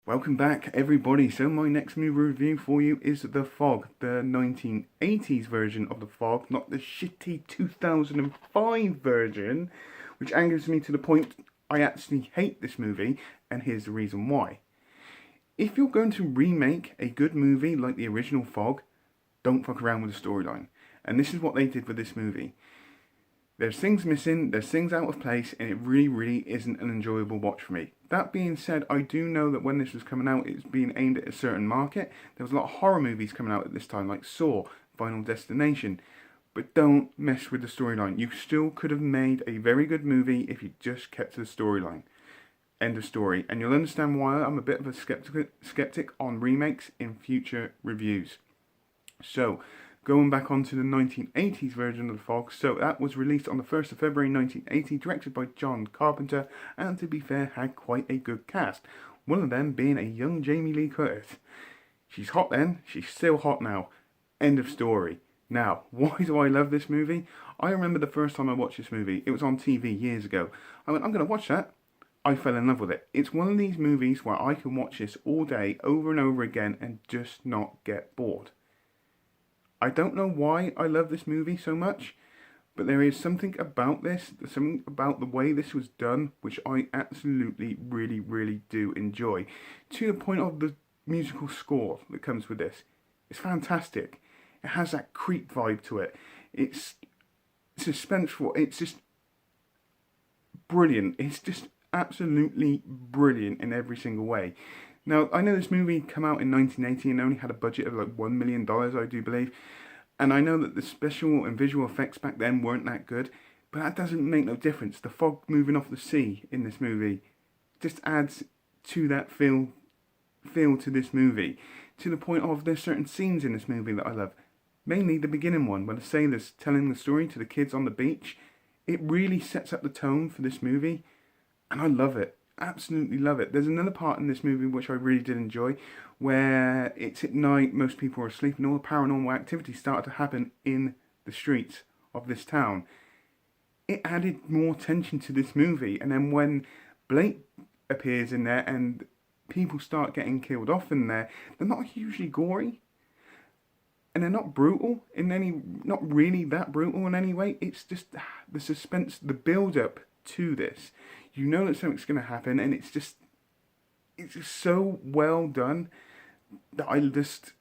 Welcome back, everybody. So my next movie review for you is The Fog, the 1980s version of The Fog, not the shitty 2005 version, which angers me to the point I actually hate this movie, and here's the reason why. If you're going to remake a good movie like the original Fog, don't fuck around with the storyline. And this is what they did with this movie. There's things missing, there's things out of place, and it really isn't an enjoyable watch for me. That being said, I do know that when this was coming out, it was being aimed at a certain market. There was a lot of horror movies coming out at this time, like Saw, Final Destination. But don't mess with the storyline. You still could have made a very good movie if you just kept to the storyline. End of story. And you'll understand why I'm a bit of a skeptic on remakes in future reviews. So, going back onto the 1980s version of The Fog, so that was released on the 1st of February 1980, directed by John Carpenter, and to be fair, had quite a good cast. One of them being a young Jamie Lee Curtis. She's hot then, she's still hot now. End of story. Now, why do I love this movie? I remember the first time I watched this movie, it was on TV years ago. I went, I'm going to watch that. I fell in love with it. It's one of these movies where I can watch this all day, over and over again, and just not get bored. I don't know why I love this movie so much, but there is something about this, something about the way this was done, which I absolutely, really do enjoy. To the point of the musical score that comes with this. It's fantastic. It has that creep vibe to it. It's suspenseful. It's just brilliant. It's just absolutely brilliant in every single way. Now, I know this movie came out in 1980 and only had a budget of like $1 million, I do believe. And I know that the special and visual effects back then weren't that good, but that doesn't make no difference. The fog moving off the sea in this movie just adds to that feel to this movie. To the point of there's certain scenes in this movie that I love. Mainly the beginning one, where the sailor's telling the story to the kids on the beach. It really sets up the tone for this movie, and I love it. Absolutely love it. There's another part in this movie which I really did enjoy, where it's at night, most people are asleep, and all the paranormal activity started to happen in the streets of this town. It added more tension to this movie, and then when Blake appears in there and people start getting killed off in there, they're not hugely gory, and they're not brutal in any, not really that brutal in any way. It's just the suspense, the build-up to this. You know that something's going to happen, and it's just so well done that I just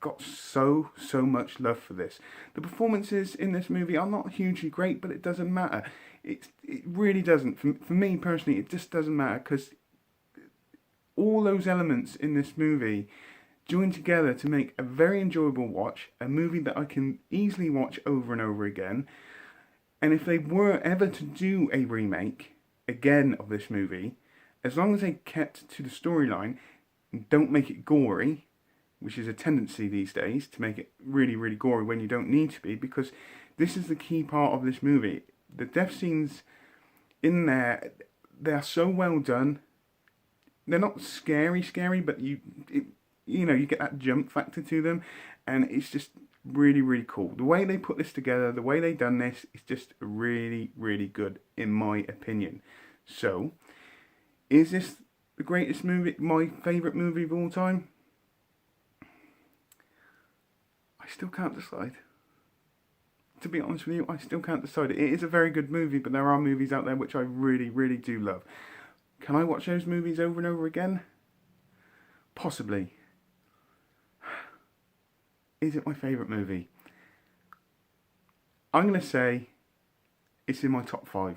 got so much love for this. The performances in this movie are not hugely great, but it doesn't matter. It really doesn't. For me personally, it just doesn't matter, because all those elements in this movie join together to make a very enjoyable watch, a movie that I can easily watch over and over again. And if they were ever to do a remake again of this movie, as long as they kept to the storyline and don't make it gory, which is a tendency these days to make it really gory when you don't need to be, because this is the key part of this movie. The death scenes in there, they are so well done. They're not scary, but you get that jump factor to them, and it's just really cool. The way they put this together, the way they done this, is just really good in my opinion. So, is this the greatest movie, my favourite movie of all time? I still can't decide. To be honest with you, I still can't decide. It is a very good movie, but there are movies out there which I really do love. Can I watch those movies over and over again? Possibly. Is it my favourite movie? I'm going to say it's in my top 5.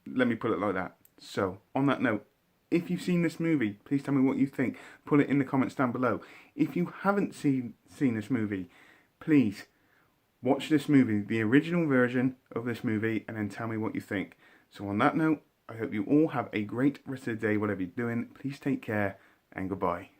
Let me put it like that. So, on that note, if you've seen this movie, please tell me what you think. Put it in the comments down below. If you haven't seen this movie, please watch this movie, the original version of this movie, and then tell me what you think. So on that note, I hope you all have a great rest of the day, whatever you're doing. Please take care, and goodbye.